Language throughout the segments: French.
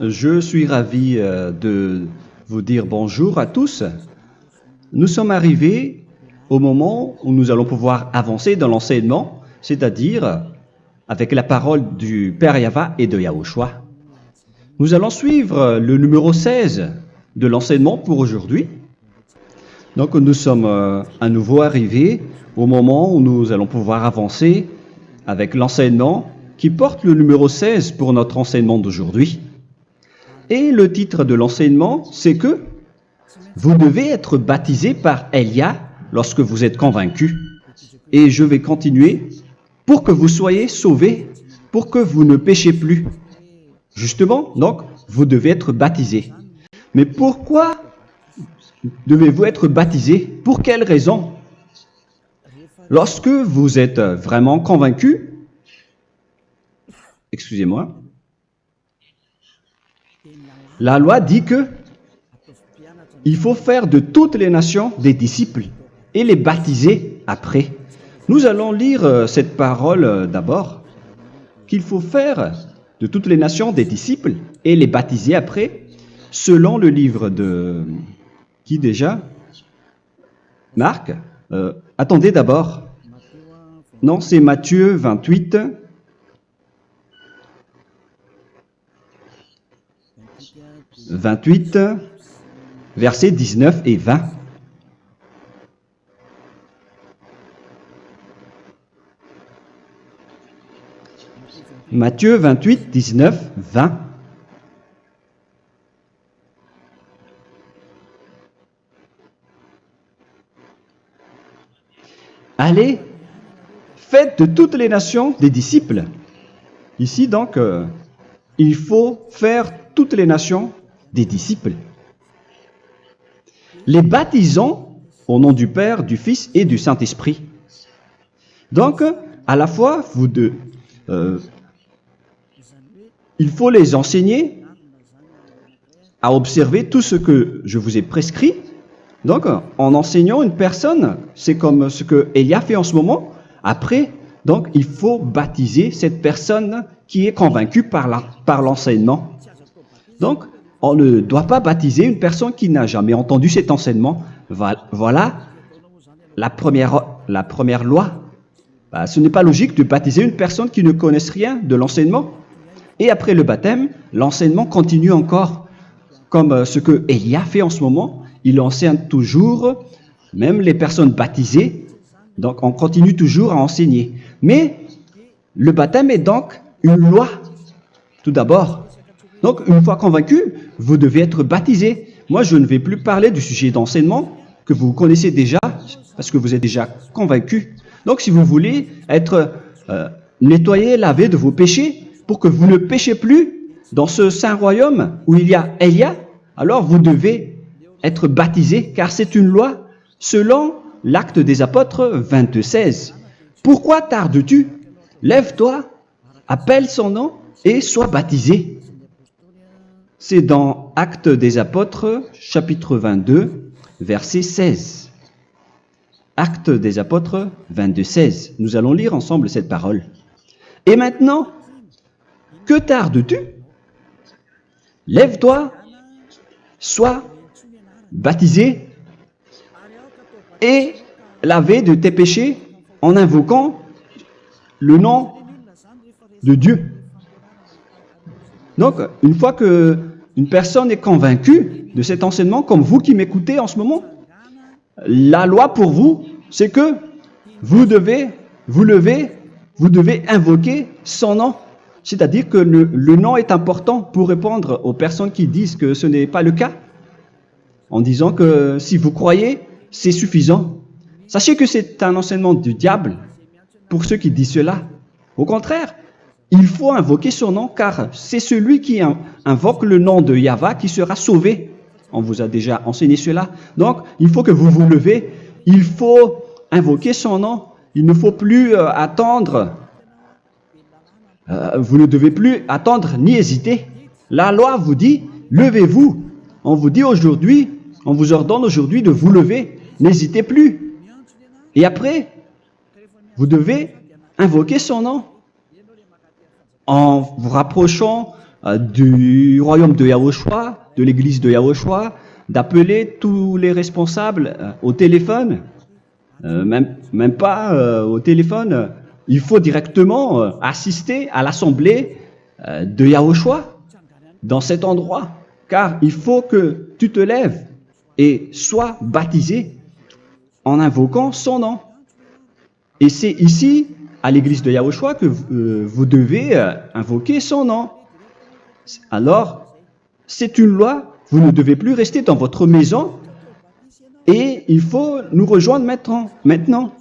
Je suis ravi de vous dire bonjour à tous. Nous sommes arrivés au moment où nous allons pouvoir avancer dans l'enseignement, c'est-à-dire avec la parole du Père Yava et de Yahushua. Nous allons suivre le numéro 16 de l'enseignement pour aujourd'hui. Donc nous sommes à nouveau arrivés au moment où nous allons pouvoir avancer avec l'enseignement qui porte le numéro 16 pour notre enseignement d'aujourd'hui. Et le titre de l'enseignement, c'est que vous devez être baptisé par Elia lorsque vous êtes convaincu. Et je vais continuer pour que vous soyez sauvés, pour que vous ne péchez plus. Justement, donc, vous devez être baptisé. Mais pourquoi devez-vous être baptisé? Pour quelle raison? Lorsque vous êtes vraiment convaincu, excusez-moi, la loi dit que il faut faire de toutes les nations des disciples et les baptiser après. Nous allons lire cette parole d'abord, qu'il faut faire de toutes les nations des disciples et les baptiser après, selon le livre de... Qui déjà? Marc. Attendez d'abord. Non, c'est Matthieu 28. Versets 19 et 20. Matthieu 28, 19, 20. Allez, faites de toutes les nations des disciples. Ici donc, il faut faire toutes les nations des disciples. Les baptisons au nom du Père, du Fils et du Saint-Esprit. Donc, à la fois, il faut les enseigner à observer tout ce que je vous ai prescrit. Donc, en enseignant une personne, c'est comme ce que Elia fait en ce moment. Après, donc, il faut baptiser cette personne qui est convaincue par l'enseignement. Donc, on ne doit pas baptiser une personne qui n'a jamais entendu cet enseignement. Voilà la première loi. Ce n'est pas logique de baptiser une personne qui ne connaisse rien de l'enseignement. Et après le baptême, l'enseignement continue encore, comme ce que Elia fait en ce moment. Il enseigne toujours, même les personnes baptisées. Donc, on continue toujours à enseigner. Mais le baptême est donc une loi, tout d'abord. Donc, une fois convaincu, vous devez être baptisé. Moi, je ne vais plus parler du sujet d'enseignement que vous connaissez déjà, parce que vous êtes déjà convaincu. Donc, si vous voulez être nettoyé, lavé de vos péchés, pour que vous ne péchez plus dans ce saint royaume où il y a Elia, alors vous devez être baptisé, car c'est une loi selon l'Acte des Apôtres 22:16. Pourquoi tardes-tu? Lève-toi, appelle son nom et sois baptisé. C'est dans Actes des Apôtres, chapitre 22, verset 16. Actes des Apôtres 22:16. Nous allons lire ensemble cette parole. Et maintenant, que tardes-tu? Lève-toi, sois baptisé et lavé de tes péchés en invoquant le nom de Dieu. Donc, une fois qu'une personne est convaincue de cet enseignement, comme vous qui m'écoutez en ce moment, la loi pour vous, c'est que vous devez invoquer son nom. C'est-à-dire que le nom est important pour répondre aux personnes qui disent que ce n'est pas le cas, en disant que si vous croyez, c'est suffisant. Sachez que c'est un enseignement du diable pour ceux qui disent cela. Au contraire, il faut invoquer son nom, car c'est celui qui invoque le nom de Yahva qui sera sauvé. On vous a déjà enseigné cela. Donc, il faut que vous vous levez, il faut invoquer son nom. Il ne faut plus attendre. Vous ne devez plus attendre ni hésiter. La loi vous dit, levez-vous. On vous dit aujourd'hui, on vous ordonne aujourd'hui de vous lever. N'hésitez plus. Et après, vous devez invoquer son nom en vous rapprochant du royaume de Yahushua, de l'église de Yahushua, d'appeler tous les responsables au téléphone, même pas au téléphone. Il faut directement assister à l'assemblée de Yahushua dans cet endroit, car il faut que tu te lèves et sois baptisé en invoquant son nom. Et c'est ici, à l'église de Yahushua, que vous devez invoquer son nom. Alors, c'est une loi, vous ne devez plus rester dans votre maison et il faut nous rejoindre maintenant.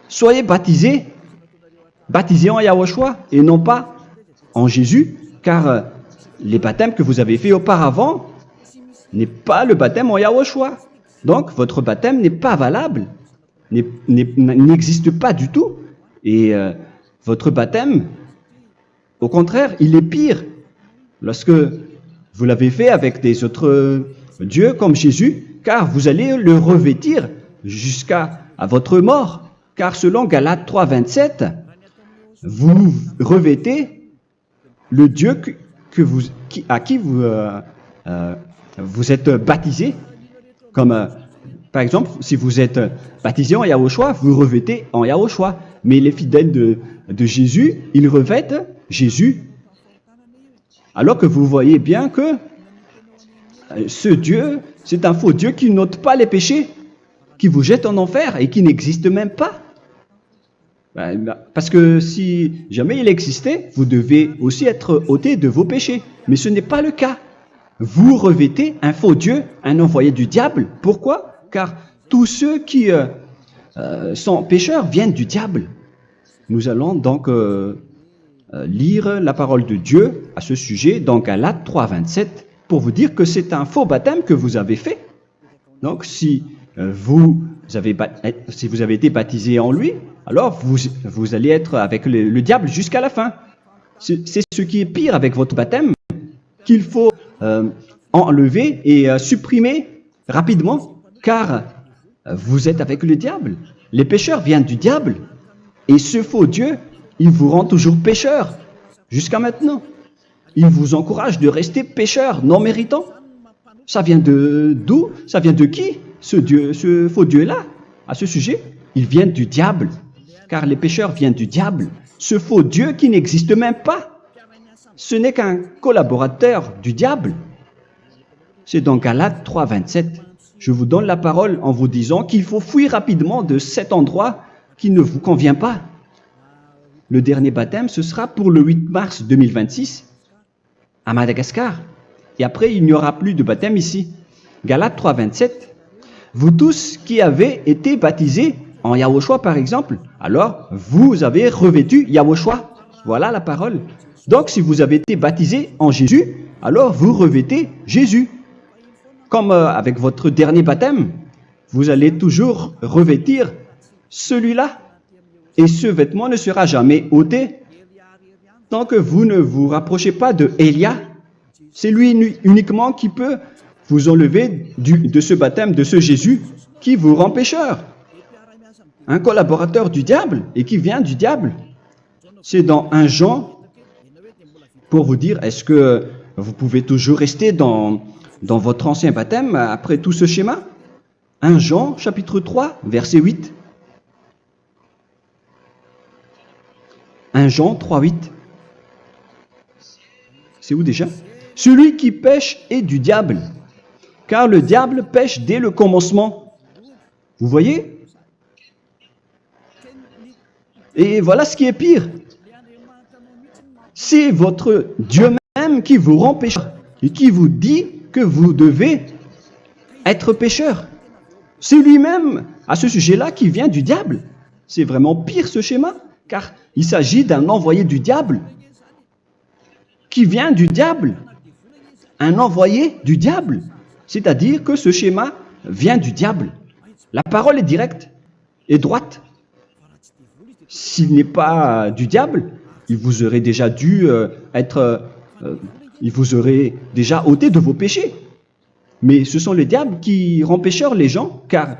Soyez baptisés en Yahushua et non pas en Jésus, car les baptêmes que vous avez faits auparavant n'est pas le baptême en Yahushua. Donc, votre baptême n'est pas valable, n'existe pas du tout. Et votre baptême, au contraire, il est pire lorsque vous l'avez fait avec des autres dieux comme Jésus, car vous allez le revêtir jusqu'à votre mort. Car selon Galates 3, 27, vous revêtez le Dieu à qui vous êtes baptisé. Comme par exemple, si vous êtes baptisé en Yahushua, vous revêtez en Yahushua. Mais les fidèles de Jésus, ils revêtent Jésus. Alors que vous voyez bien que ce Dieu, c'est un faux Dieu qui n'ôte pas les péchés, qui vous jette en enfer et qui n'existe même pas. Parce que si jamais il existait, vous devez aussi être ôté de vos péchés. Mais ce n'est pas le cas. Vous revêtez un faux Dieu, un envoyé du diable. Pourquoi? Car tous ceux qui sont pécheurs viennent du diable. Nous allons donc lire la parole de Dieu à ce sujet dans Galates 3, 27 pour vous dire que c'est un faux baptême que vous avez fait. Donc si vous avez été baptisé en lui, alors vous allez être avec le diable jusqu'à la fin. C'est ce qui est pire avec votre baptême qu'il faut enlever et supprimer rapidement, car vous êtes avec le diable. Les pécheurs viennent du diable, et ce faux Dieu, il vous rend toujours pécheur, jusqu'à maintenant. Il vous encourage de rester pécheur, non méritant. Ça vient d'où? Ça vient de qui, ce faux Dieu-là? À ce sujet, il vient du diable, car les pécheurs viennent du diable. Ce faux Dieu qui n'existe même pas. Ce n'est qu'un collaborateur du diable. C'est dans Galates 3, 27. Je vous donne la parole en vous disant qu'il faut fuir rapidement de cet endroit qui ne vous convient pas. Le dernier baptême, ce sera pour le 8 mars 2026 à Madagascar. Et après, il n'y aura plus de baptême ici. Galates 3, 27. Vous tous qui avez été baptisés en Yahushua, par exemple, alors vous avez revêtu Yahushua. Voilà la parole. Donc, si vous avez été baptisé en Jésus, alors vous revêtez Jésus. Comme avec votre dernier baptême, vous allez toujours revêtir celui-là. Et ce vêtement ne sera jamais ôté tant que vous ne vous rapprochez pas de Élia. C'est lui uniquement qui peut vous enlever de ce baptême, de ce Jésus qui vous rend pécheur. Un collaborateur du diable et qui vient du diable. C'est dans 1 Jean, pour vous dire, est-ce que vous pouvez toujours rester dans votre ancien baptême après tout ce schéma? 1 Jean, chapitre 3, verset 8. 1 Jean 3, 8. C'est où déjà? Celui qui pêche est du diable, car le diable pêche dès le commencement. Vous voyez? Et voilà ce qui est pire. C'est votre Dieu même qui vous rend pécheur et qui vous dit que vous devez être pécheur. C'est lui-même, à ce sujet-là, qui vient du diable. C'est vraiment pire ce schéma, car il s'agit d'un envoyé du diable qui vient du diable. Un envoyé du diable. C'est-à-dire que ce schéma vient du diable. La parole est directe et droite. S'il n'est pas du diable, il vous aurait déjà dû il vous aurait déjà ôté de vos péchés. Mais ce sont les diables qui rendent pécheurs les gens, car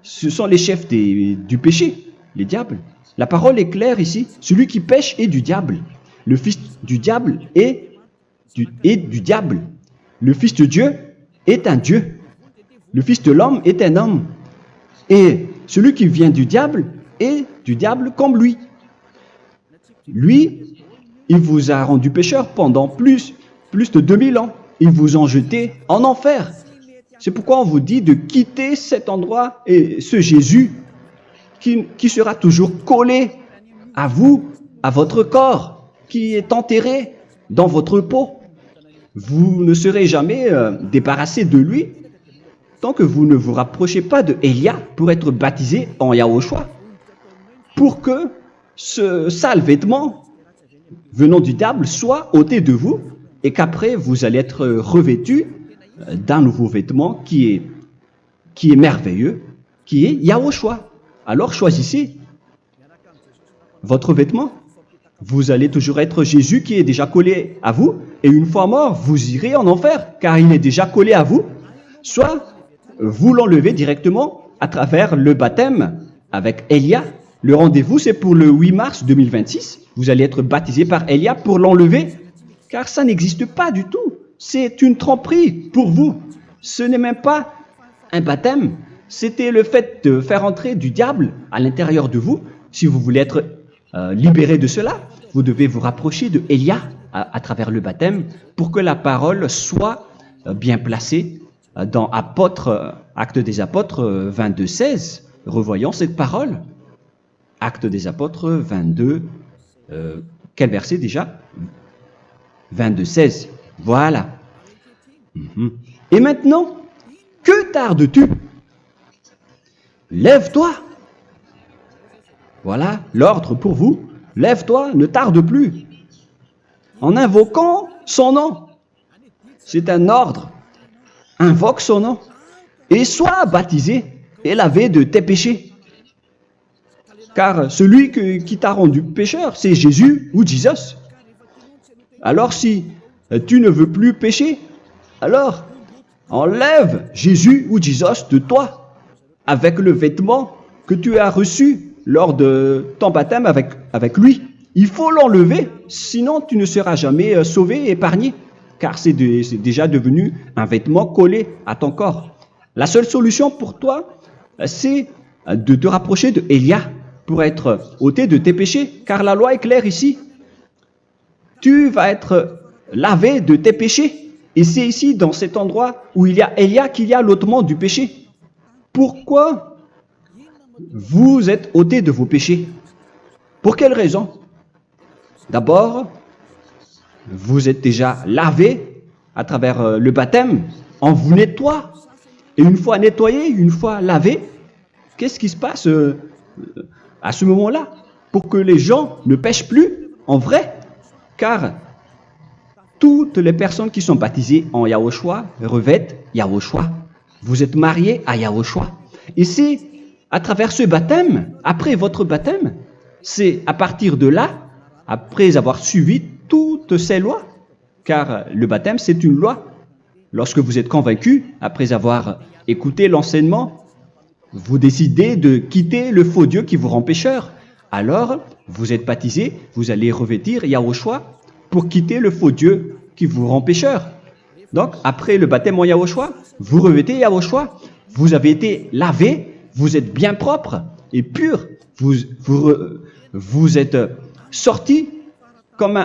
ce sont les chefs du péché, les diables. La parole est claire ici, celui qui pêche est du diable. le fils du diable est du diable. Le fils de Dieu est un Dieu. Le fils de l'homme est un homme. Et celui qui vient du diable est du diable comme lui. Lui, il vous a rendu pécheur pendant plus de 2000 ans. Il vous a jeté en enfer. C'est pourquoi on vous dit de quitter cet endroit et ce Jésus qui sera toujours collé à vous, à votre corps, qui est enterré dans votre peau. Vous ne serez jamais débarrassé de lui tant que vous ne vous rapprochez pas de Élia pour être baptisé en Yahushua, pour que ce sale vêtement venant du diable soit ôté de vous et qu'après vous allez être revêtu d'un nouveau vêtement qui est merveilleux, qui est Yahushua. Alors choisissez votre vêtement. Vous allez toujours être Jésus qui est déjà collé à vous, et une fois mort, vous irez en enfer, car il est déjà collé à vous. Soit vous l'enlevez directement à travers le baptême avec Élia. Le rendez-vous, c'est pour le 8 mars 2026. Vous allez être baptisé par Élia pour l'enlever, car ça n'existe pas du tout. C'est une tromperie pour vous. Ce n'est même pas un baptême. C'était le fait de faire entrer du diable à l'intérieur de vous. Si vous voulez être libéré de cela, vous devez vous rapprocher de Élia à travers le baptême pour que la parole soit bien placée dans Actes des Apôtres 22:16. Revoyons cette parole. Actes des Apôtres 22, quel verset déjà? 22:16. Voilà. Et maintenant, que tardes-tu? Lève-toi. Voilà l'ordre pour vous. Lève-toi, ne tarde plus. En invoquant son nom. C'est un ordre. Invoque son nom. Et sois baptisé et lavé de tes péchés. Car celui qui t'a rendu pécheur, c'est Jésus ou Jesus. Alors si tu ne veux plus pécher, alors enlève Jésus ou Jesus de toi avec le vêtement que tu as reçu lors de ton baptême avec lui. Il faut l'enlever, sinon tu ne seras jamais sauvé, épargné, car c'est déjà devenu un vêtement collé à ton corps. La seule solution pour toi, c'est de te rapprocher de Élia pour être ôté de tes péchés, car la loi est claire ici. Tu vas être lavé de tes péchés, et c'est ici, dans cet endroit où il y a Élia, qu'il y a l'ôtement du péché. Pourquoi vous êtes ôté de vos péchés? Pour quelle raison? D'abord, vous êtes déjà lavé à travers le baptême. On vous nettoie. Et une fois nettoyé, une fois lavé, qu'est-ce qui se passe à ce moment-là? Pour que les gens ne pêchent plus en vrai. Car toutes les personnes qui sont baptisées en Yahushua revêtent Yahushua. Vous êtes mariés à Yahushua. Et c'est à travers ce baptême, après votre baptême, c'est à partir de là, après avoir suivi toutes ces lois, car le baptême c'est une loi. Lorsque vous êtes convaincu, après avoir écouté l'enseignement, vous décidez de quitter le faux Dieu qui vous rend pécheur. Alors, vous êtes baptisé, vous allez revêtir Yahushua pour quitter le faux Dieu qui vous rend pécheur. Donc, après le baptême en Yahushua, vous revêtez Yahushua, vous avez été lavé, vous êtes bien propre et pur, vous êtes sorti comme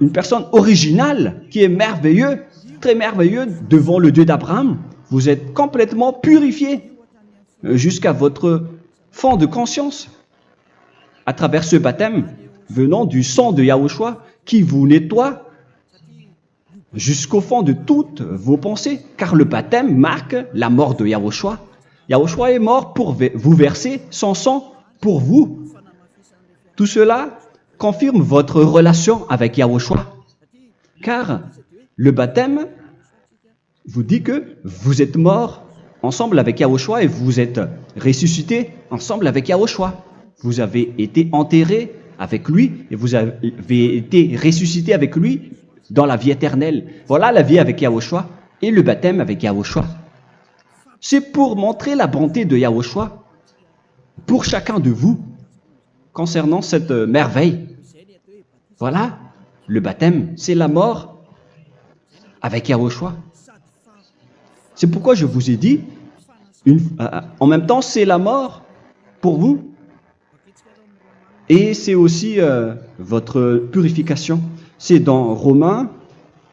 une personne originale qui est merveilleux, très merveilleux devant le Dieu d'Abraham. Vous êtes complètement purifié jusqu'à votre fond de conscience à travers ce baptême venant du sang de Yahushua qui vous nettoie jusqu'au fond de toutes vos pensées, car le baptême marque la mort de Yahushua. Yahushua est mort pour vous verser son sang pour vous. Tout cela confirme votre relation avec Yahushua, car le baptême vous dit que vous êtes mort ensemble avec Yahushua et vous êtes ressuscité ensemble avec Yahushua. Vous avez été enterré avec lui et vous avez été ressuscité avec lui dans la vie éternelle. Voilà la vie avec Yahushua et le baptême avec Yahushua. C'est pour montrer la bonté de Yahushua pour chacun de vous concernant cette merveille. Voilà le baptême, c'est la mort avec Yahushua. C'est pourquoi je vous ai dit, en même temps, c'est la mort pour vous. Et c'est aussi votre purification. C'est dans Romains,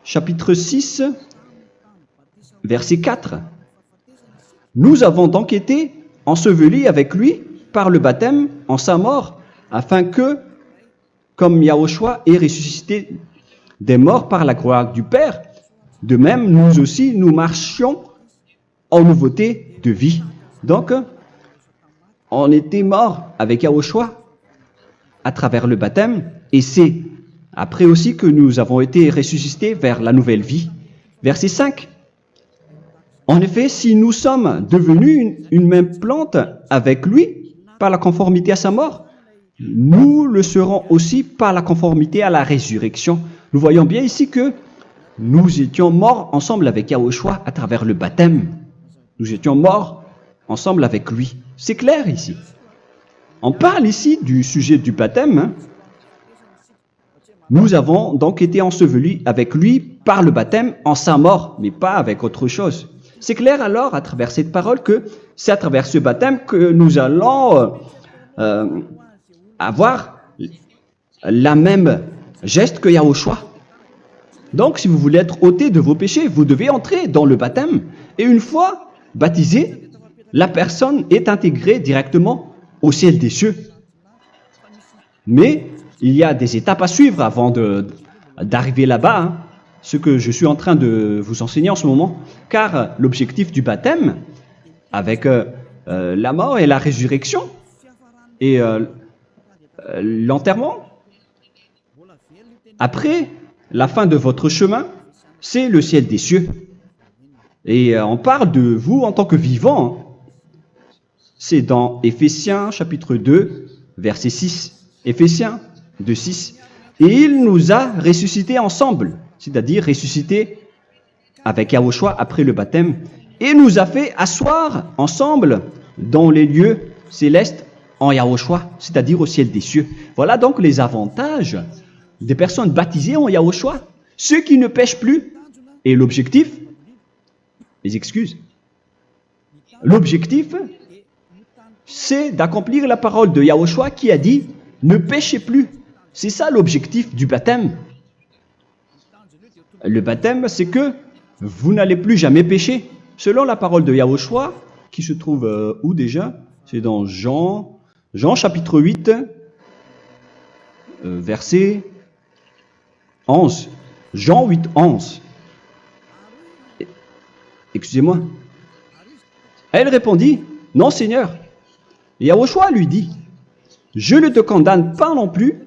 chapitre 6, verset 4. Nous avons donc été ensevelis avec lui par le baptême en sa mort, afin que, comme Yahushua est ressuscité des morts par la gloire du Père, de même, nous aussi, nous marchions en nouveauté de vie. Donc, on était morts avec Yahushua à travers le baptême, et c'est après aussi que nous avons été ressuscités vers la nouvelle vie. Verset 5. En effet, si nous sommes devenus une même plante avec lui par la conformité à sa mort, nous le serons aussi par la conformité à la résurrection. Nous voyons bien ici que nous étions morts ensemble avec Yahushua à travers le baptême. Nous étions morts ensemble avec lui. C'est clair ici. On parle ici du sujet du baptême. Nous avons donc été ensevelis avec lui par le baptême en sa mort, mais pas avec autre chose. C'est clair alors à travers cette parole que c'est à travers ce baptême que nous allons avoir la même geste que Yahushua. Donc, si vous voulez être ôté de vos péchés, vous devez entrer dans le baptême. Et une fois baptisé, la personne est intégrée directement au ciel des cieux. Mais il y a des étapes à suivre avant d'arriver là-bas, ce que je suis en train de vous enseigner en ce moment. Car l'objectif du baptême, avec la mort et la résurrection, et l'enterrement, après la fin de votre chemin, c'est le ciel des cieux. Et on parle de vous en tant que vivant. C'est dans Éphésiens chapitre 2, verset 6. Éphésiens 2, 6. Et il nous a ressuscités ensemble, c'est-à-dire ressuscités avec Yahushua après le baptême, et nous a fait asseoir ensemble dans les lieux célestes en Yahushua, c'est-à-dire au ciel des cieux. Voilà donc les avantages des personnes baptisées en Yahushua, ceux qui ne pêchent plus. Et l'objectif, les excuses, l'objectif, c'est d'accomplir la parole de Yahushua qui a dit « Ne péchez plus ». C'est ça l'objectif du baptême. Le baptême, c'est que vous n'allez plus jamais pécher. Selon la parole de Yahushua, qui se trouve où déjà? C'est dans Jean chapitre 8, verset 11. Jean 8, 11. Excusez-moi. Elle répondit, « Non, Seigneur. » Et Yahushua lui dit, « Je ne te condamne pas non plus.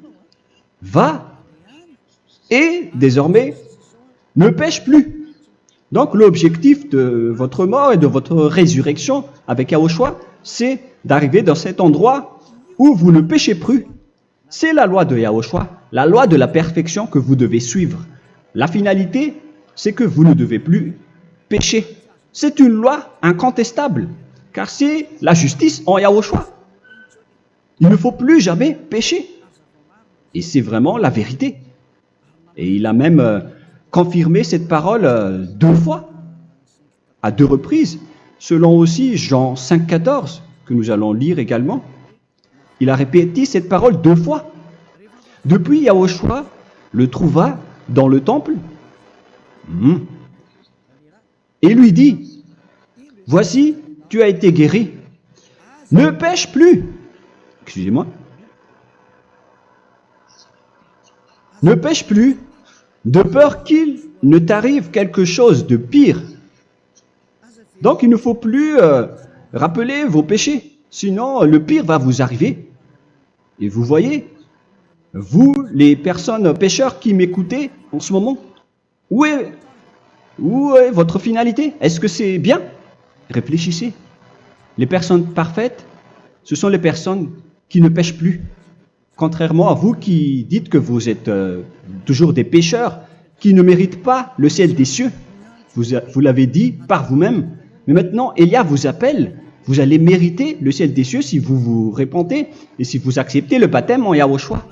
Va et désormais ne pêche plus. » Donc l'objectif de votre mort et de votre résurrection avec Yahushua, c'est d'arriver dans cet endroit où vous ne péchez plus. C'est la loi de Yahushua, la loi de la perfection que vous devez suivre. La finalité, c'est que vous ne devez plus pécher. C'est une loi incontestable, car c'est la justice en Yahushua. Il ne faut plus jamais pécher. Et c'est vraiment la vérité. Et il a même confirmé cette parole 2 fois, à 2 reprises, selon aussi Jean 5, 14, que nous allons lire également. Il a répété cette parole 2 fois. Depuis, Yahushua le trouva dans le temple et lui dit, « Voici, tu as été guéri. Ne pêche plus. » Excusez-moi. « Ne pêche plus, de peur qu'il ne t'arrive quelque chose de pire. » Donc, il ne faut plus rappeler vos péchés, sinon le pire va vous arriver. Et vous voyez, vous, les personnes pécheurs qui m'écoutez en ce moment, où est votre finalité? Est-ce que c'est bien? Réfléchissez. Les personnes parfaites, ce sont les personnes qui ne pêchent plus. Contrairement à vous qui dites que vous êtes toujours des pécheurs qui ne méritent pas le ciel des cieux. Vous l'avez dit par vous-même. Mais maintenant, Élia vous appelle. Vous allez mériter le ciel des cieux si vous vous repentez et si vous acceptez le baptême en Yahushua.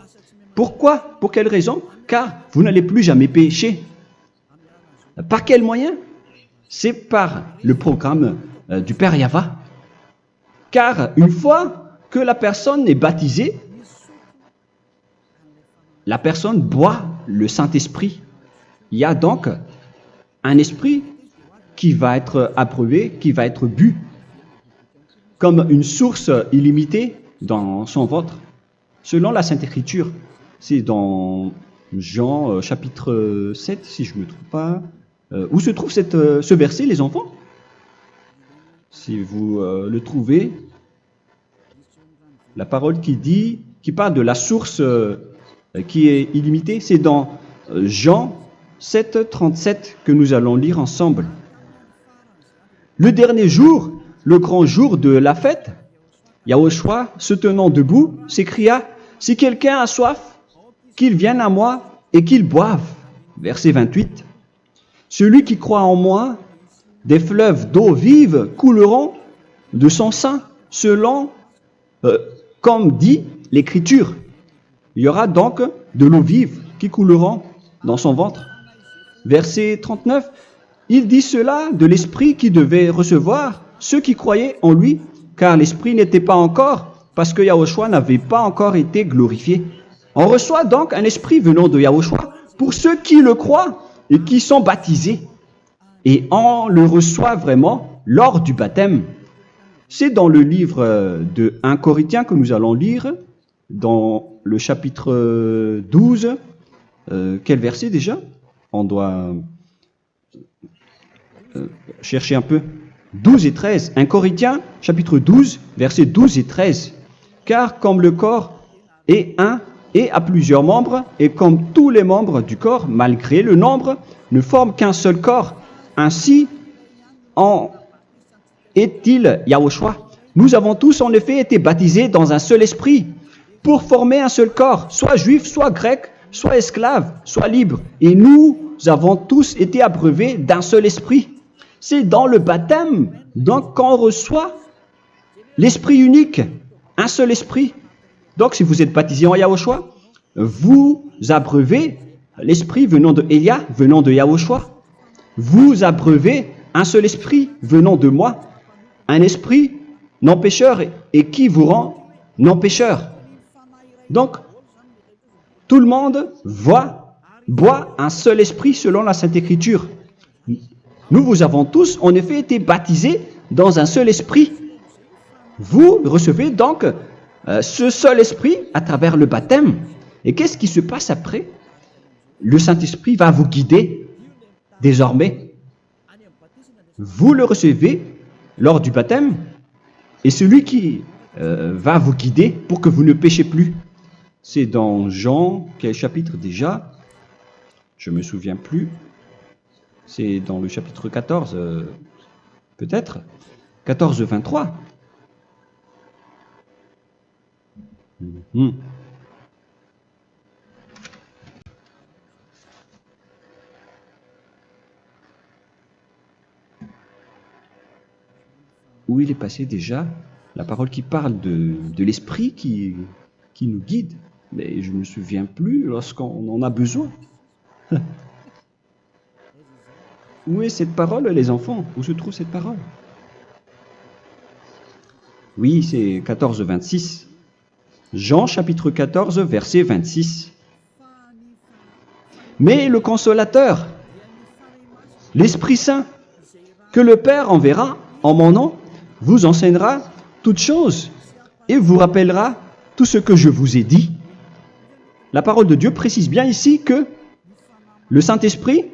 Pourquoi? Pour quelle raison? Car vous n'allez plus jamais pécher. Par quel moyen? C'est par le programme du Père Yahva. Car une fois que la personne est baptisée, la personne boit le Saint-Esprit. Il y a donc un esprit qui va être approuvé, qui va être bu, comme une source illimitée dans son ventre, selon la Sainte Écriture. C'est dans Jean chapitre 7, si je ne me trompe pas. Où se trouve ce verset, les enfants? Si vous le trouvez, la parole qui parle de la source qui est illimitée, c'est dans Jean 7, 37 que nous allons lire ensemble. Le dernier jour, le grand jour de la fête, Yahushua, se tenant debout, s'écria, « Si quelqu'un a soif, qu'il vienne à moi et qu'il boive. » Verset 28. « Celui qui croit en moi, des fleuves d'eau vive couleront de son sein, selon, comme dit l'Écriture. » Il y aura donc de l'eau vive qui couleront dans son ventre. Verset 39. Il dit cela de l'Esprit qui devait recevoir ceux qui croyaient en lui, car l'Esprit n'était pas encore, parce que Yahushua n'avait pas encore été glorifié. On reçoit donc un Esprit venant de Yahushua pour ceux qui le croient et qui sont baptisés. Et on le reçoit vraiment lors du baptême. C'est dans le livre de 1 Corinthiens que nous allons lire, dans le chapitre 12. Quel verset déjà? On doit chercher un peu. 12 et 13. 1 Corinthiens, chapitre 12, versets 12 et 13. Car comme le corps est un et a plusieurs membres, et comme tous les membres du corps, malgré le nombre, ne forment qu'un seul corps, ainsi en est-il Yahushua. Nous avons tous en effet été baptisés dans un seul esprit, pour former un seul corps, soit juif, soit grec, soit esclave, soit libre. Et nous avons tous été abreuvés d'un seul esprit. C'est dans le baptême, donc, qu'on reçoit l'esprit unique, un seul esprit. Donc, si vous êtes baptisé en Yahushua, vous abreuvez l'esprit venant de Elia, venant de Yahushua. Vous abreuvez un seul esprit venant de moi, un esprit non pécheur et qui vous rend non pécheur. Donc, tout le monde boit un seul esprit selon la Sainte Écriture. Nous vous avons tous en effet été baptisés dans un seul esprit. Vous recevez donc ce seul esprit à travers le baptême. Et qu'est-ce qui se passe après? Le Saint-Esprit va vous guider désormais. Vous le recevez lors du baptême et celui qui va vous guider pour que vous ne péchez plus. C'est dans Jean, quel chapitre déjà? Je ne me souviens plus. C'est dans le chapitre 14, peut-être. 14, 23. Où il est passé déjà? La parole qui parle de l'esprit qui nous guide. Mais je ne me souviens plus lorsqu'on en a besoin. Où est cette parole, les enfants? Où se trouve cette parole? Oui, c'est 14, 26. Jean, chapitre 14, verset 26. Mais le Consolateur, l'Esprit Saint, que le Père enverra en mon nom, vous enseignera toutes choses et vous rappellera tout ce que je vous ai dit. La parole de Dieu précise bien ici que le Saint-Esprit,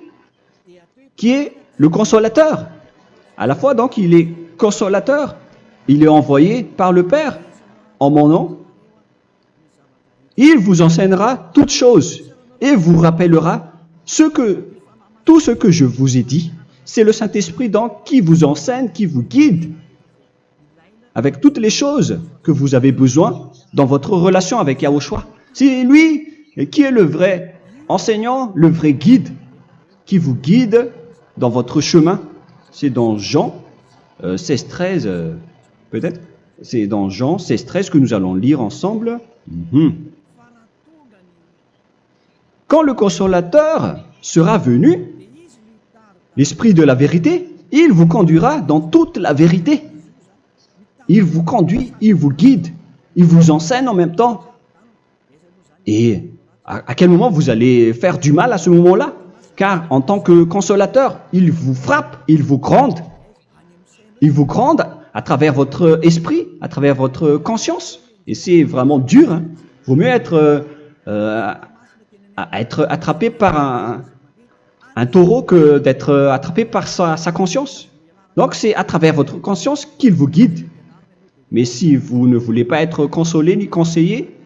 qui est le consolateur, à la fois donc il est consolateur, il est envoyé par le Père en mon nom, il vous enseignera toutes choses et vous rappellera tout ce que je vous ai dit. C'est le Saint-Esprit donc qui vous enseigne, qui vous guide avec toutes les choses que vous avez besoin dans votre relation avec Yahushua. C'est lui qui est le vrai enseignant, le vrai guide, qui vous guide dans votre chemin. C'est dans Jean 16, 13, peut-être. C'est dans Jean 16, 13 que nous allons lire ensemble. Quand le consolateur sera venu, l'Esprit de la vérité, il vous conduira dans toute la vérité. Il vous conduit, il vous guide, il vous enseigne en même temps. Et à quel moment vous allez faire du mal à ce moment-là? Car en tant que consolateur, il vous frappe, il vous gronde. Il vous gronde à travers votre esprit, à travers votre conscience. Et c'est vraiment dur. Hein. Vaut mieux être attrapé par un taureau que d'être attrapé par sa conscience. Donc c'est à travers votre conscience qu'il vous guide. Mais si vous ne voulez pas être consolé ni conseillé,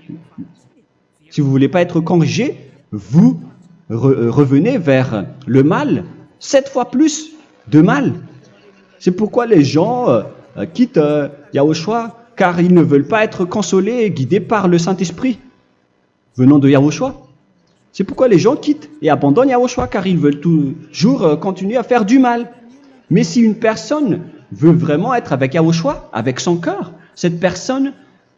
si vous ne voulez pas être corrigé, vous revenez vers le mal, 7 fois plus de mal. C'est pourquoi les gens quittent Yahushua, car ils ne veulent pas être consolés et guidés par le Saint-Esprit venant de Yahushua. C'est pourquoi les gens quittent et abandonnent Yahushua, car ils veulent toujours continuer à faire du mal. Mais si une personne veut vraiment être avec Yahushua, avec son cœur, cette personne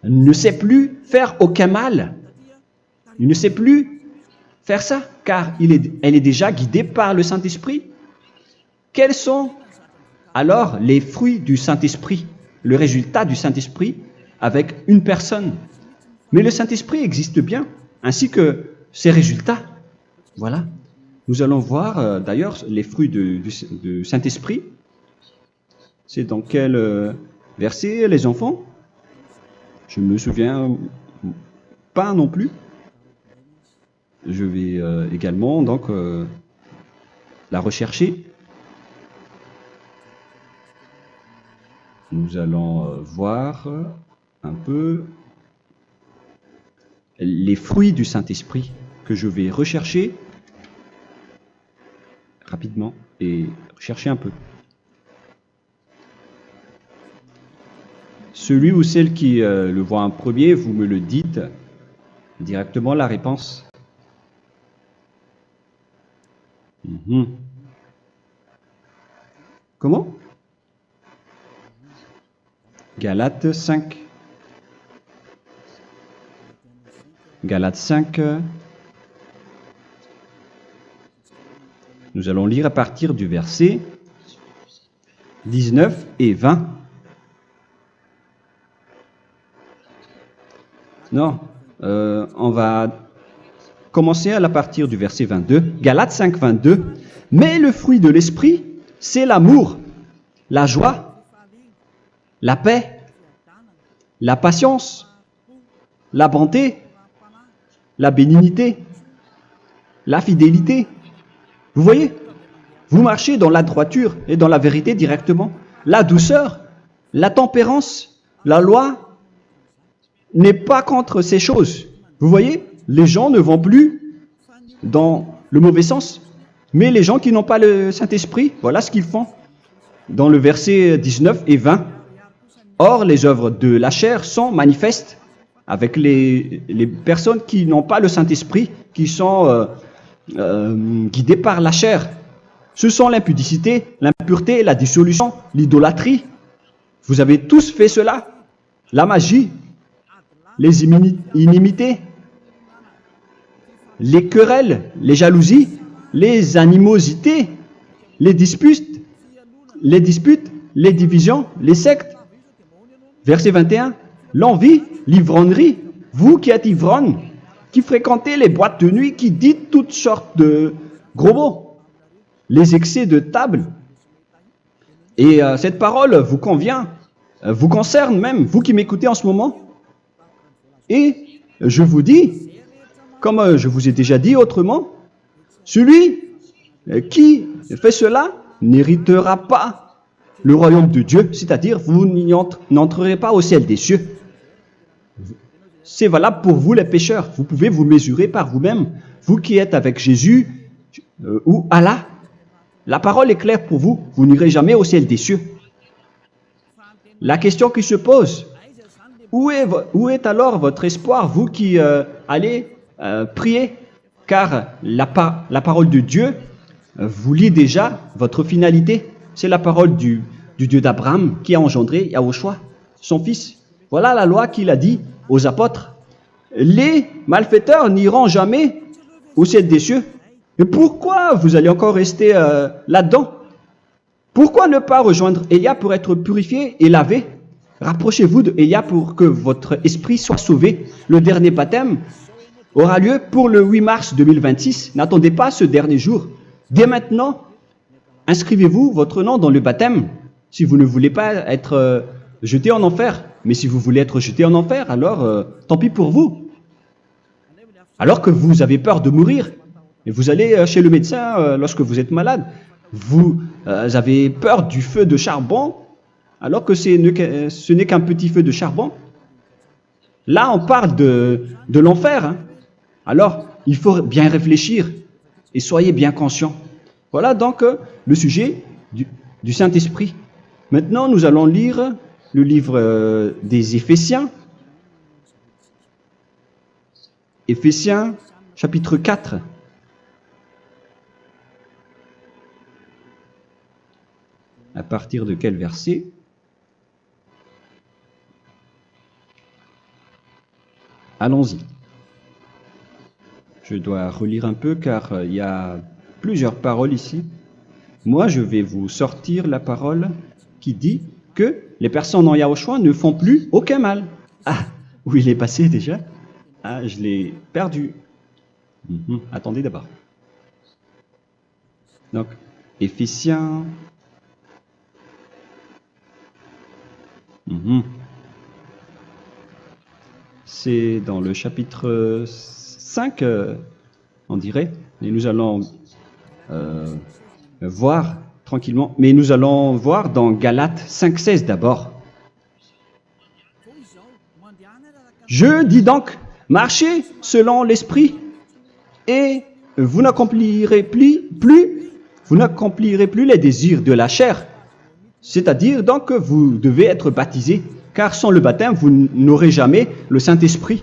ne sait plus faire aucun mal. Il ne sait plus faire ça, car elle est déjà guidée par le Saint-Esprit. Quels sont alors les fruits du Saint-Esprit, le résultat du Saint-Esprit avec une personne? Mais le Saint-Esprit existe bien, ainsi que ses résultats. Voilà. Nous allons voir d'ailleurs les fruits du Saint-Esprit. C'est dans quel verset, les enfants? Je ne me souviens pas non plus. Je vais également donc la rechercher. Nous allons voir un peu les fruits du Saint-Esprit que je vais rechercher rapidement et chercher un peu. Celui ou celle qui le voit en premier, vous me le dites directement la réponse. Comment? Galates 5. Galates 5. Nous allons lire à partir du verset 19 et 20. Non, on va commencer à partir du verset 22. Galates 5, 22. Mais le fruit de l'esprit, c'est l'amour, la joie, la paix, la patience, la bonté, la bénignité, la fidélité. Vous voyez? Vous marchez dans la droiture et dans la vérité directement. La douceur, la tempérance, la loi n'est pas contre ces choses. Vous voyez? Les gens ne vont plus dans le mauvais sens. Mais les gens qui n'ont pas le Saint-Esprit, voilà ce qu'ils font. Dans le verset 19 et 20. Or, les œuvres de la chair sont manifestes avec les personnes qui n'ont pas le Saint-Esprit, qui sont guidées par la chair. Ce sont l'impudicité, l'impureté, la dissolution, l'idolâtrie. Vous avez tous fait cela. La magie, les inimités, les querelles, les jalousies, les animosités, les disputes, les divisions, les sectes. Verset 21, l'envie, l'ivrognerie, vous qui êtes ivrognes, qui fréquentez les boîtes de nuit, qui dites toutes sortes de gros mots, les excès de table. Et cette parole vous convient, vous concerne même, vous qui m'écoutez en ce moment. Et je vous dis, comme je vous ai déjà dit autrement, celui qui fait cela n'héritera pas le royaume de Dieu, c'est-à-dire vous n'entrerez pas au ciel des cieux. C'est valable pour vous les pécheurs. Vous pouvez vous mesurer par vous-même, vous qui êtes avec Jésus ou Allah. La parole est claire pour vous, vous n'irez jamais au ciel des cieux. La question qui se pose, où est alors votre espoir, vous qui allez prier? Car la parole de Dieu vous lit déjà votre finalité. C'est la parole du Dieu d'Abraham qui a engendré Yahushua, son fils. Voilà la loi qu'il a dit aux apôtres. Les malfaiteurs n'iront jamais au ciel des cieux. Mais pourquoi vous allez encore rester là-dedans? Pourquoi ne pas rejoindre Élia pour être purifié et lavé? Rapprochez-vous de Élia pour que votre esprit soit sauvé. Le dernier baptême aura lieu pour le 8 mars 2026. N'attendez pas ce dernier jour. Dès maintenant, inscrivez-vous votre nom dans le baptême si vous ne voulez pas être jeté en enfer. Mais si vous voulez être jeté en enfer, alors tant pis pour vous. Alors que vous avez peur de mourir, et vous allez chez le médecin lorsque vous êtes malade, vous avez peur du feu de charbon, alors que ce n'est qu'un petit feu de charbon. Là, on parle de l'enfer. Hein. Alors, il faut bien réfléchir et soyez bien conscients. Voilà donc le sujet du Saint-Esprit. Maintenant, nous allons lire le livre des Éphésiens. Éphésiens, chapitre 4. À partir de quel verset? Allons-y. Je dois relire un peu car il y a plusieurs paroles ici. Moi, je vais vous sortir la parole qui dit que les personnes en Yahushua ne font plus aucun mal. Ah, où il est passé déjà? Ah, je l'ai perdu. Attendez d'abord. Donc, Éphésiens. C'est dans le chapitre 5, on dirait. Et nous allons voir tranquillement. Mais nous allons voir dans Galates 5,16 d'abord. Je dis donc, marchez selon l'esprit et vous n'accomplirez plus les désirs de la chair. C'est-à-dire donc que vous devez être baptisé, car sans le baptême, vous n'aurez jamais le Saint-Esprit.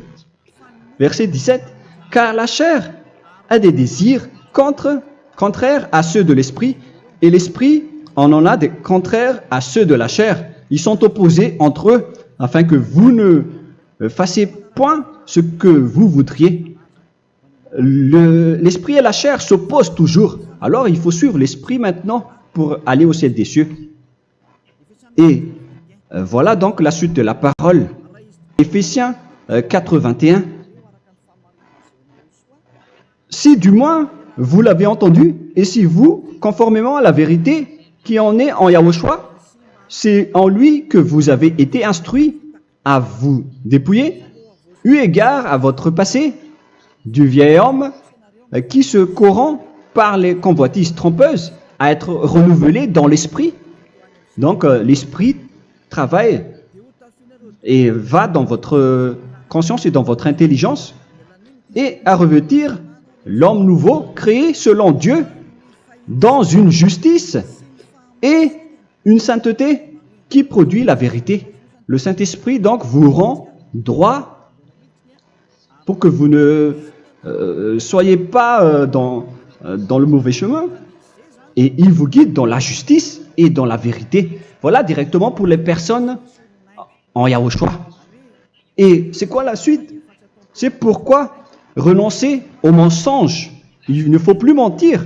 Verset 17. Car la chair a des désirs contraires à ceux de l'esprit, et l'esprit en a des contraires à ceux de la chair. Ils sont opposés entre eux, afin que vous ne fassiez point ce que vous voudriez. L'esprit et la chair s'opposent toujours. Alors il faut suivre l'esprit maintenant pour aller au ciel des cieux. Et voilà donc la suite de la parole. Éphésiens 4:21. Si du moins vous l'avez entendu, et si vous, conformément à la vérité qui en est en Yahushua, c'est en lui que vous avez été instruits à vous dépouiller, eu égard à votre passé, du vieil homme qui se corrompt par les convoitises trompeuses, à être renouvelé dans l'esprit. Donc l'esprit travaille et va dans votre conscience et dans votre intelligence et à revêtir l'homme nouveau créé selon Dieu dans une justice et une sainteté qui produit la vérité. Le Saint-Esprit donc vous rend droit pour que vous ne soyez pas dans le mauvais chemin et il vous guide dans la justice et dans la vérité. Voilà directement pour les personnes en Yahushua. Et c'est quoi la suite? C'est pourquoi renoncer au mensonge. Il ne faut plus mentir.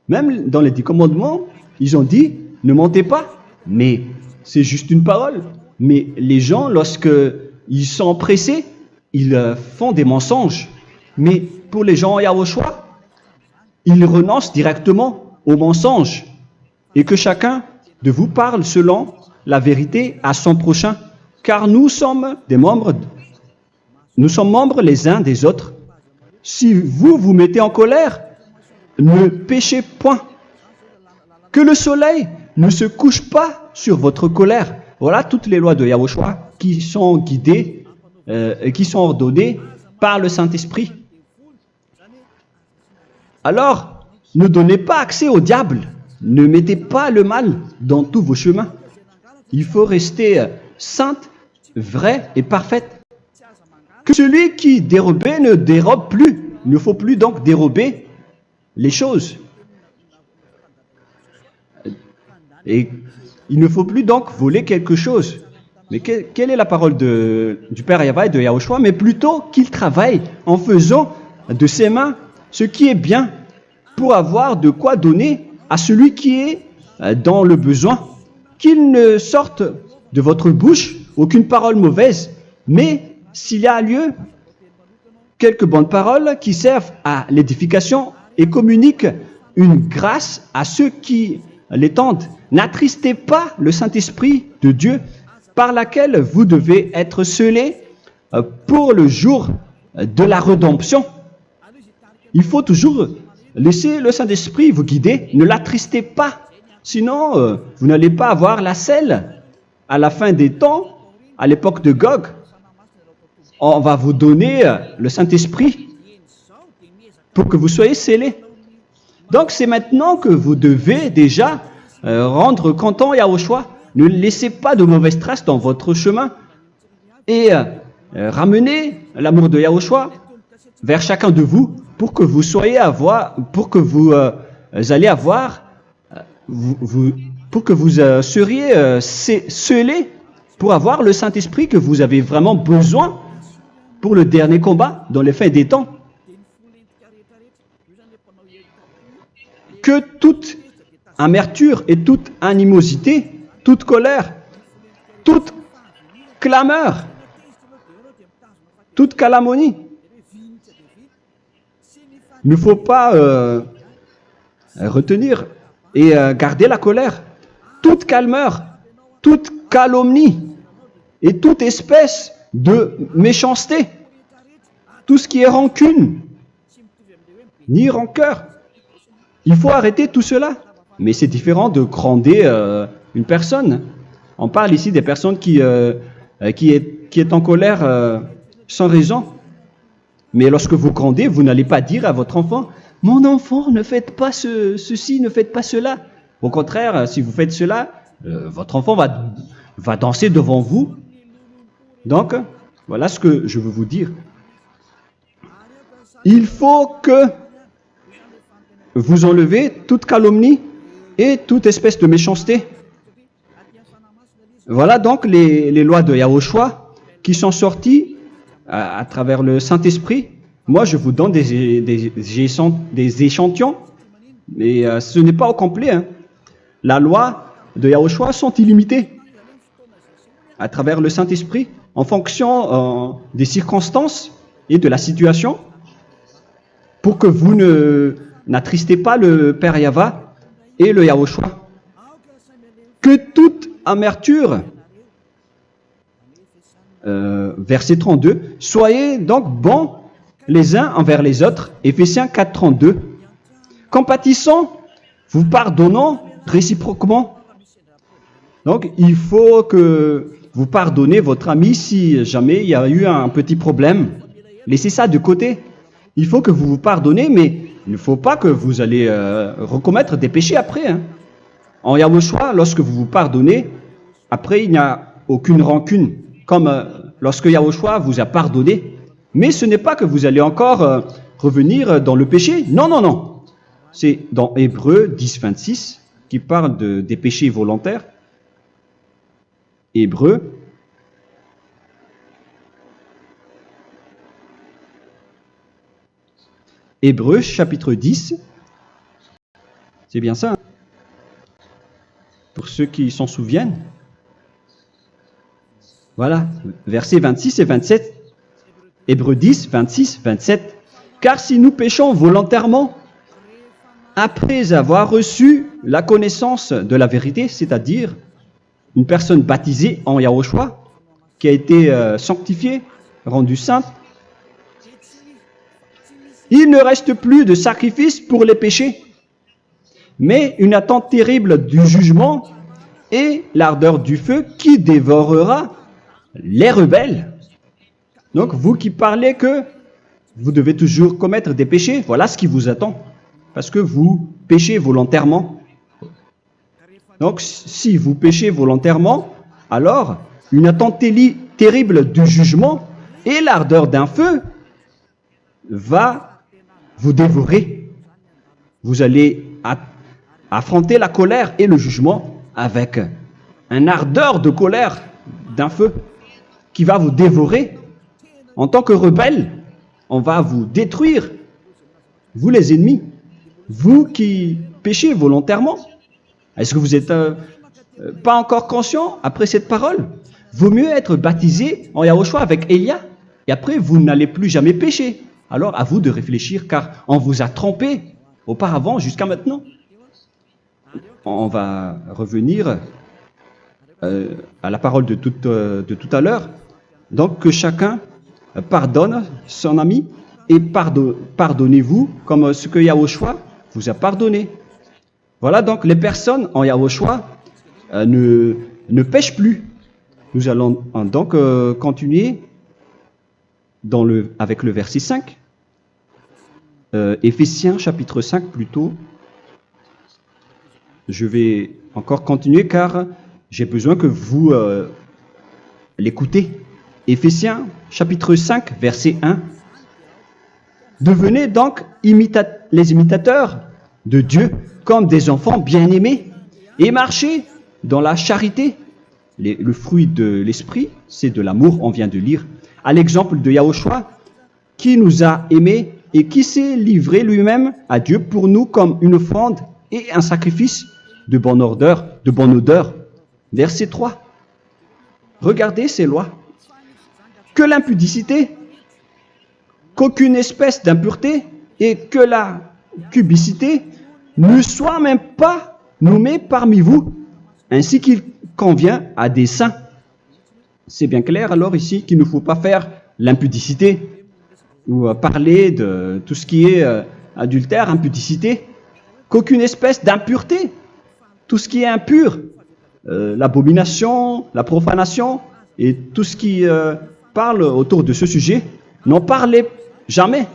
Même dans les 10 commandements, ils ont dit ne mentez pas. Mais c'est juste une parole. Mais les gens, lorsqu'ils sont pressés, ils font des mensonges. Mais pour les gens en Yahushua, ils renoncent directement au mensonge. Et que chacun de vous parle selon la vérité à son prochain. Car nous sommes membres les uns des autres. Si vous vous mettez en colère, ne péchez point. Que le soleil ne se couche pas sur votre colère. Voilà toutes les lois de Yahushua qui sont guidées, qui sont ordonnées par le Saint-Esprit. Alors, ne donnez pas accès au diable. Ne mettez pas le mal dans tous vos chemins. Il faut rester sainte, vraie et parfaite. Que celui qui dérobait ne dérobe plus. Il ne faut plus donc dérober les choses. Et il ne faut plus donc voler quelque chose. Mais quelle est la parole du Père Yahweh et de Yahushua? Mais plutôt qu'il travaille en faisant de ses mains ce qui est bien pour avoir de quoi donner à celui qui est dans le besoin. Qu'il ne sorte de votre bouche aucune parole mauvaise, mais s'il y a lieu, quelques bonnes paroles qui servent à l'édification et communiquent une grâce à ceux qui l'étendent. N'attristez pas le Saint-Esprit de Dieu par laquelle vous devez être scellés pour le jour de la rédemption. Il faut toujours laisser le Saint-Esprit vous guider, ne l'attristez pas, sinon vous n'allez pas avoir la selle. À la fin des temps, à l'époque de Gog, on va vous donner le Saint-Esprit pour que vous soyez scellés. Donc c'est maintenant que vous devez déjà rendre content Yahushua. Ne laissez pas de mauvaises traces dans votre chemin et ramenez l'amour de Yahushua vers chacun de vous pour que vous soyez seriez scellés pour avoir le Saint-Esprit que vous avez vraiment besoin pour le dernier combat dans les fins des temps. Que toute amertume et toute animosité, toute colère, toute clameur, toute calomnie, il ne faut pas retenir et garder la colère. Toute calmeur, toute calomnie et toute espèce de méchanceté, tout ce qui est rancune, ni rancœur. Il faut arrêter tout cela. Mais c'est différent de gronder une personne. On parle ici des personnes qui est en colère sans raison. Mais lorsque vous grondez, vous n'allez pas dire à votre enfant « Mon enfant, ne faites pas ceci, ne faites pas cela ». Au contraire, si vous faites cela, votre enfant va danser devant vous. Donc, voilà ce que je veux vous dire. Il faut que vous enlevez toute calomnie et toute espèce de méchanceté. Voilà donc les lois de Yahushua qui sont sorties à travers le Saint-Esprit. Moi, je vous donne des échantillons, mais ce n'est pas au complet. Hein. La loi de Yahushua sont illimitées à travers le Saint-Esprit en fonction des circonstances et de la situation pour que vous n'attristez pas le Père Yahva et le Yahushua. Que toute amertume, verset 32, soyez donc bons les uns envers les autres, Éphésiens 4, 32, compatissant, vous pardonnant réciproquement. Donc, il faut que vous pardonnez votre ami si jamais il y a eu un petit problème. Laissez ça de côté. Il faut que vous vous pardonnez, mais il ne faut pas que vous allez recommettre des péchés après. Hein. En Yahushua, lorsque vous vous pardonnez, après il n'y a aucune rancune, comme lorsque Yahushua vous a pardonné. Mais ce n'est pas que vous allez encore revenir dans le péché. Non, non, non. C'est dans Hébreux 10, 26 qui parle des péchés volontaires. Hébreux. Hébreux chapitre 10. C'est bien ça. Hein? Pour ceux qui s'en souviennent. Voilà, versets 26 et 27. Hébreux 10, 26, 27. Car si nous péchons volontairement, après avoir reçu la connaissance de la vérité, c'est-à-dire une personne baptisée en Yahushua, qui a été sanctifiée, rendue sainte, il ne reste plus de sacrifice pour les péchés, mais une attente terrible du jugement et l'ardeur du feu qui dévorera les rebelles. Donc, vous qui parlez que vous devez toujours commettre des péchés, voilà ce qui vous attend, parce que vous péchez volontairement. Donc, si vous péchez volontairement, alors une attente terrible du jugement et l'ardeur d'un feu va vous dévorer. Vous allez affronter la colère et le jugement avec une ardeur de colère d'un feu qui va vous dévorer. En tant que rebelle, on va vous détruire vous les ennemis, vous qui péchez volontairement. Est-ce que vous n'êtes pas encore conscient après cette parole? Vaut mieux être baptisé en Yahushua avec Elia, et après vous n'allez plus jamais pécher. Alors à vous de réfléchir, car on vous a trompé auparavant jusqu'à maintenant. On va revenir à la parole de tout à l'heure. Donc que chacun pardonne son ami et pardonnez-vous comme ce que Yahushua vous a pardonné. Voilà donc les personnes en Yahushua ne pêchent plus. Nous allons donc continuer avec le verset 5. Éphésiens chapitre 5 plutôt. Je vais encore continuer car j'ai besoin que vous l'écoutez. Éphésiens chapitre 5 verset 1. Devenez donc les imitateurs de Dieu comme des enfants bien-aimés et marchez dans la charité. Le fruit de l'esprit, c'est de l'amour, on vient de lire, à l'exemple de Yahushua qui nous a aimés et qui s'est livré lui-même à Dieu pour nous comme une offrande et un sacrifice de bonne odeur. Verset 3. Regardez ces lois. Que l'impudicité, qu'aucune espèce d'impureté et que la cubicité ne soit même pas nommée parmi vous, ainsi qu'il convient à des saints. C'est bien clair alors ici qu'il ne faut pas faire l'impudicité ou parler de tout ce qui est adultère, impudicité, qu'aucune espèce d'impureté, tout ce qui est impur, l'abomination, la profanation et tout ce qui parle autour de ce sujet, n'en parlez jamais.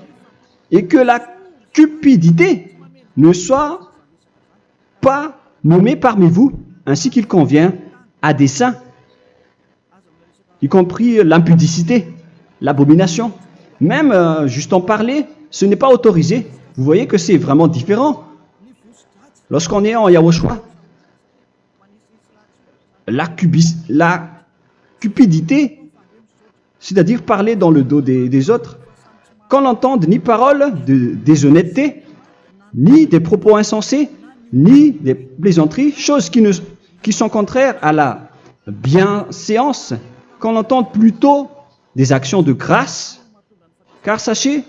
Et que la cupidité ne soit pas nommée parmi vous, ainsi qu'il convient à des saints, y compris l'impudicité, l'abomination. Même juste en parler, ce n'est pas autorisé. Vous voyez que c'est vraiment différent. Lorsqu'on est en Yahushua, la cupidité, c'est-à-dire parler dans le dos des autres, qu'on n'entende ni parole de déshonnêteté, ni des propos insensés, ni des plaisanteries, choses qui sont contraires à la bienséance, qu'on entende plutôt des actions de grâce, car sachez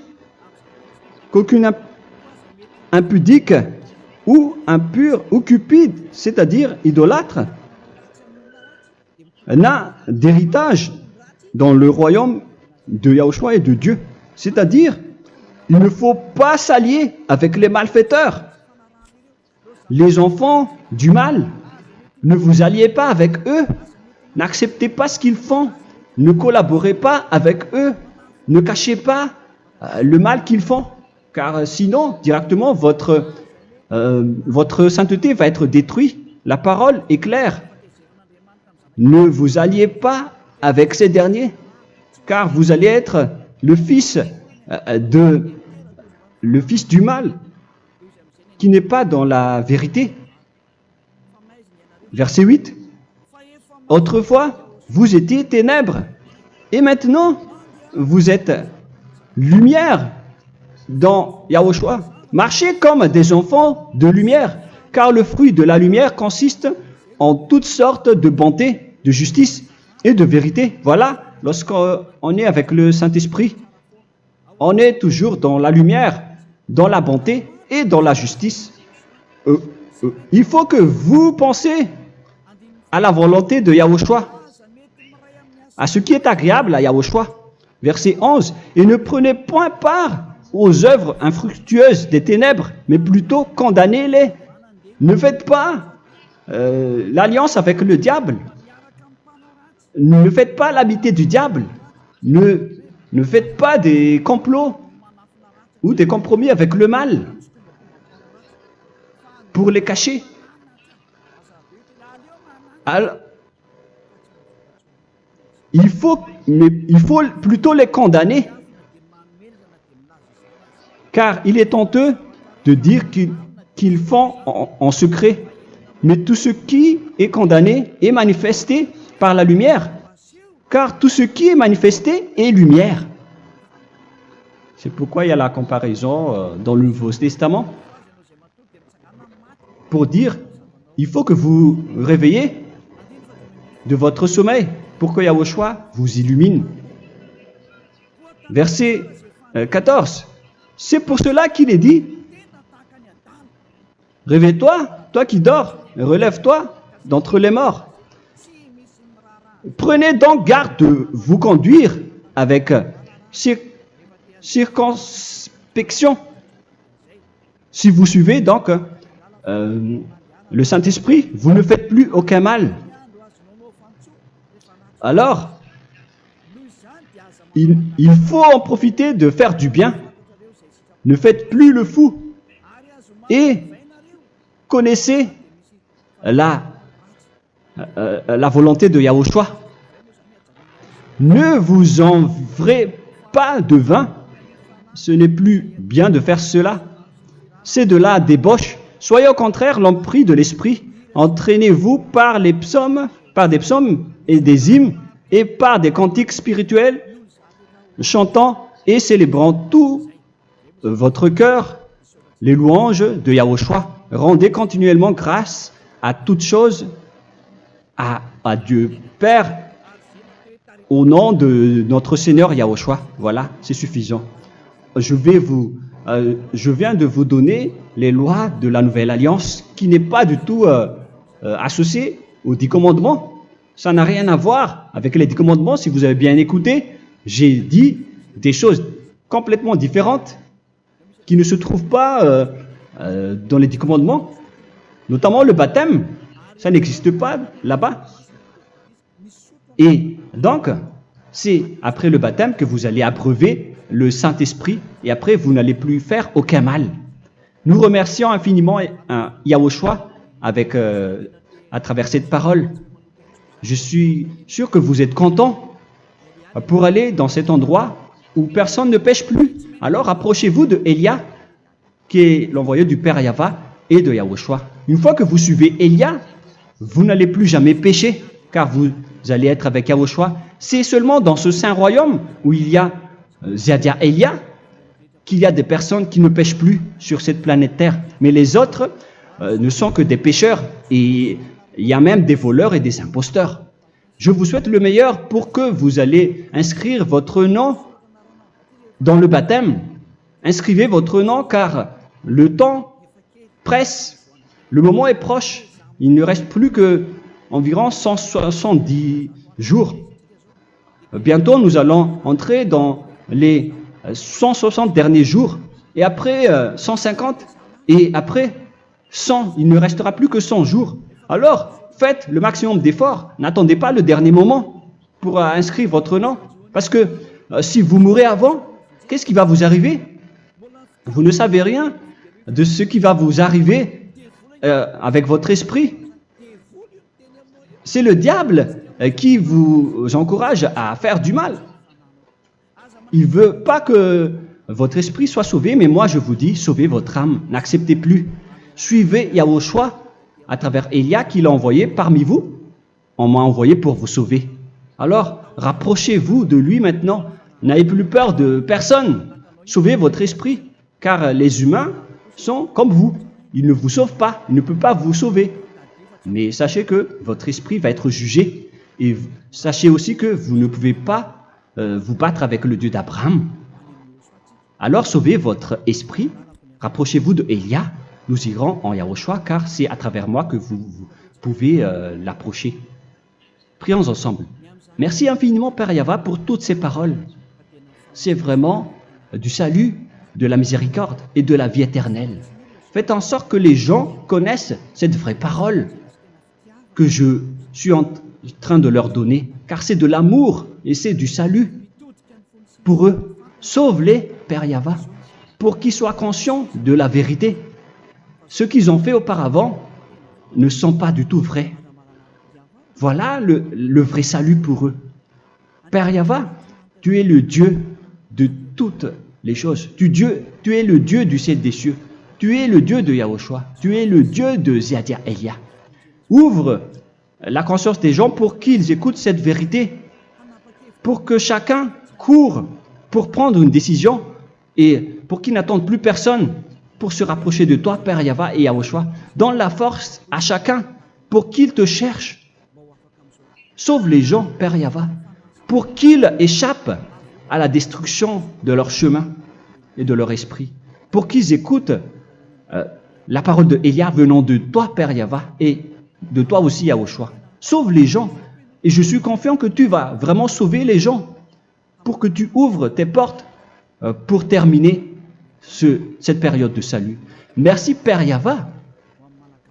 qu'aucune impudique ou impure ou cupide, c'est-à-dire idolâtre, n'a d'héritage dans le royaume de Yahushua et de Dieu. C'est-à-dire, il ne faut pas s'allier avec les malfaiteurs. Les enfants du mal, ne vous alliez pas avec eux. N'acceptez pas ce qu'ils font. Ne collaborez pas avec eux. Ne cachez pas le mal qu'ils font. Car sinon, directement, votre sainteté va être détruite. La parole est claire. Ne vous alliez pas avec ces derniers, car vous allez être le fils du mal, qui n'est pas dans la vérité. Verset 8. Autrefois, vous étiez ténèbres, et maintenant, vous êtes lumière dans Yahushua. Marchez comme des enfants de lumière, car le fruit de la lumière consiste en toutes sortes de bonté, de justice et de vérité. Voilà, lorsqu'on est avec le Saint-Esprit, on est toujours dans la lumière, dans la bonté et dans la justice. Il faut que vous pensiez à la volonté de Yahushua, à ce qui est agréable à Yahushua. Verset 11. Et ne prenez point part aux œuvres infructueuses des ténèbres, mais plutôt condamnez-les. Ne faites pas l'alliance avec le diable. Ne faites pas l'amitié du diable. Ne faites pas des complots ou des compromis avec le mal pour les cacher. Alors, il faut plutôt les condamner, car il est honteux de dire qu'ils font en secret. Mais tout ce qui est condamné est manifesté par la lumière, car tout ce qui est manifesté est lumière. C'est pourquoi il y a la comparaison dans le Nouveau Testament pour dire il faut que vous réveillez de votre sommeil pour que Yahushua vous illumine. Verset 14. C'est pour cela qu'il est dit réveille-toi, toi qui dors, relève-toi d'entre les morts. Prenez donc garde de vous conduire avec circonspection. Si vous suivez donc le Saint-Esprit, vous ne faites plus aucun mal. Alors, il faut en profiter de faire du bien. Ne faites plus le fou. Et connaissez la volonté de Yahushua. Ne vous envrez pas de vin. Ce n'est plus bien de faire cela. C'est de la débauche. Soyez au contraire l'empris de l'esprit. Entraînez-vous par des psaumes et des hymnes et par des cantiques spirituels, chantant et célébrant tout votre cœur les louanges de Yahushua. Rendez continuellement grâce à toutes choses à Dieu Père au nom de notre Seigneur Yahushua. Voilà, c'est suffisant. Je viens de vous donner les lois de la Nouvelle Alliance qui n'est pas du tout associée aux 10 commandements. Ça n'a rien à voir avec les 10 commandements. Si vous avez bien écouté, j'ai dit des choses complètement différentes qui ne se trouvent pas dans les 10 commandements. Notamment le baptême, ça n'existe pas là-bas. Et donc, c'est après le baptême que vous allez abreuver le Saint-Esprit et après vous n'allez plus faire aucun mal. Nous remercions infiniment Yahushua à travers cette parole. Je suis sûr que vous êtes contents pour aller dans cet endroit où personne ne pêche plus. Alors approchez-vous de Élia, qui est l'envoyé du Père Yahva et de Yahushua. Une fois que vous suivez Élia, vous n'allez plus jamais pécher, car vous allez être avec Yahushua. C'est seulement dans ce saint royaume où il y a Ziadia Elia qu'il y a des personnes qui ne pêchent plus sur cette planète Terre. Mais les autres ne sont que des pécheurs et il y a même des voleurs et des imposteurs. Je vous souhaite le meilleur pour que vous allez inscrire votre nom dans le baptême. Inscrivez votre nom car le temps presse, le moment est proche. Il ne reste plus que environ 170 jours. Bientôt, nous allons entrer dans les 160 derniers jours et après 150 et après 100. Il ne restera plus que 100 jours. Alors, faites le maximum d'efforts. N'attendez pas le dernier moment pour inscrire votre nom. Parce que si vous mourrez avant, qu'est-ce qui va vous arriver? Vous ne savez rien de ce qui va vous arriver avec votre esprit. C'est le diable qui vous encourage à faire du mal. Il ne veut pas que votre esprit soit sauvé, mais moi je vous dis, sauvez votre âme. N'acceptez plus. Suivez Yahushua à travers Élia qu'il a envoyé parmi vous. On m'a envoyé pour vous sauver. Alors, rapprochez-vous de lui maintenant. N'ayez plus peur de personne. Sauvez votre esprit, car les humains sont comme vous. Ils ne vous sauvent pas, ils ne peuvent pas vous sauver. Mais sachez que votre esprit va être jugé. Et sachez aussi que vous ne pouvez pas vous battre avec le Dieu d'Abraham. Alors sauvez votre esprit, rapprochez-vous de Élia. Nous irons en Yahushua, car c'est à travers moi que vous pouvez l'approcher. Prions ensemble. Merci infiniment, Père Yahva, pour toutes ces paroles. C'est vraiment du salut, de la miséricorde et de la vie éternelle. Faites en sorte que les gens connaissent cette vraie parole que je suis en train de leur donner, car c'est de l'amour et c'est du salut pour eux. Sauve-les, Père Yahva, pour qu'ils soient conscients de la vérité. Ce qu'ils ont fait auparavant ne sont pas du tout vrais. Voilà le vrai salut pour eux. Père Yahva, tu es le Dieu de toutes les choses. Tu es le Dieu du ciel des cieux. Tu es le Dieu de Yahushua. Tu es le Dieu de Ziadia Elia. Ouvre la conscience des gens pour qu'ils écoutent cette vérité, pour que chacun court pour prendre une décision et pour qu'ils n'attendent plus personne pour se rapprocher de toi, Père Yahweh et Yahushua. Donne la force à chacun pour qu'ils te cherchent. Sauve les gens, Père Yahweh, pour qu'ils échappent à la destruction de leur chemin et de leur esprit, pour qu'ils écoutent la parole de Elia venant de toi, Père Yahweh, et de toi aussi, Yahushua. Sauve les gens, et je suis confiant que tu vas vraiment sauver les gens, pour que tu ouvres tes portes pour terminer cette période de salut. Merci, Père Yahweh.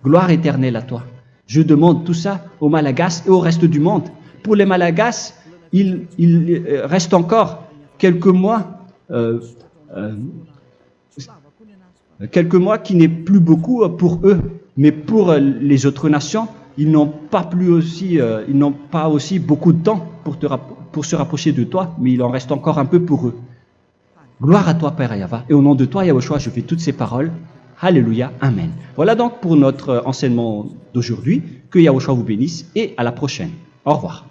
Gloire éternelle à toi. Je demande tout ça aux Malagasy et au reste du monde. Pour les Malagasy, il reste encore quelques mois qui n'est plus beaucoup pour eux, mais pour les autres nations, ils n'ont pas aussi beaucoup de temps pour se rapprocher de toi, mais il en reste encore un peu pour eux. Gloire à toi, Père Yahweh, et au nom de toi, Yahushua, je fais toutes ces paroles. Alléluia, Amen. Voilà donc pour notre enseignement d'aujourd'hui. Que Yahushua vous bénisse et à la prochaine. Au revoir.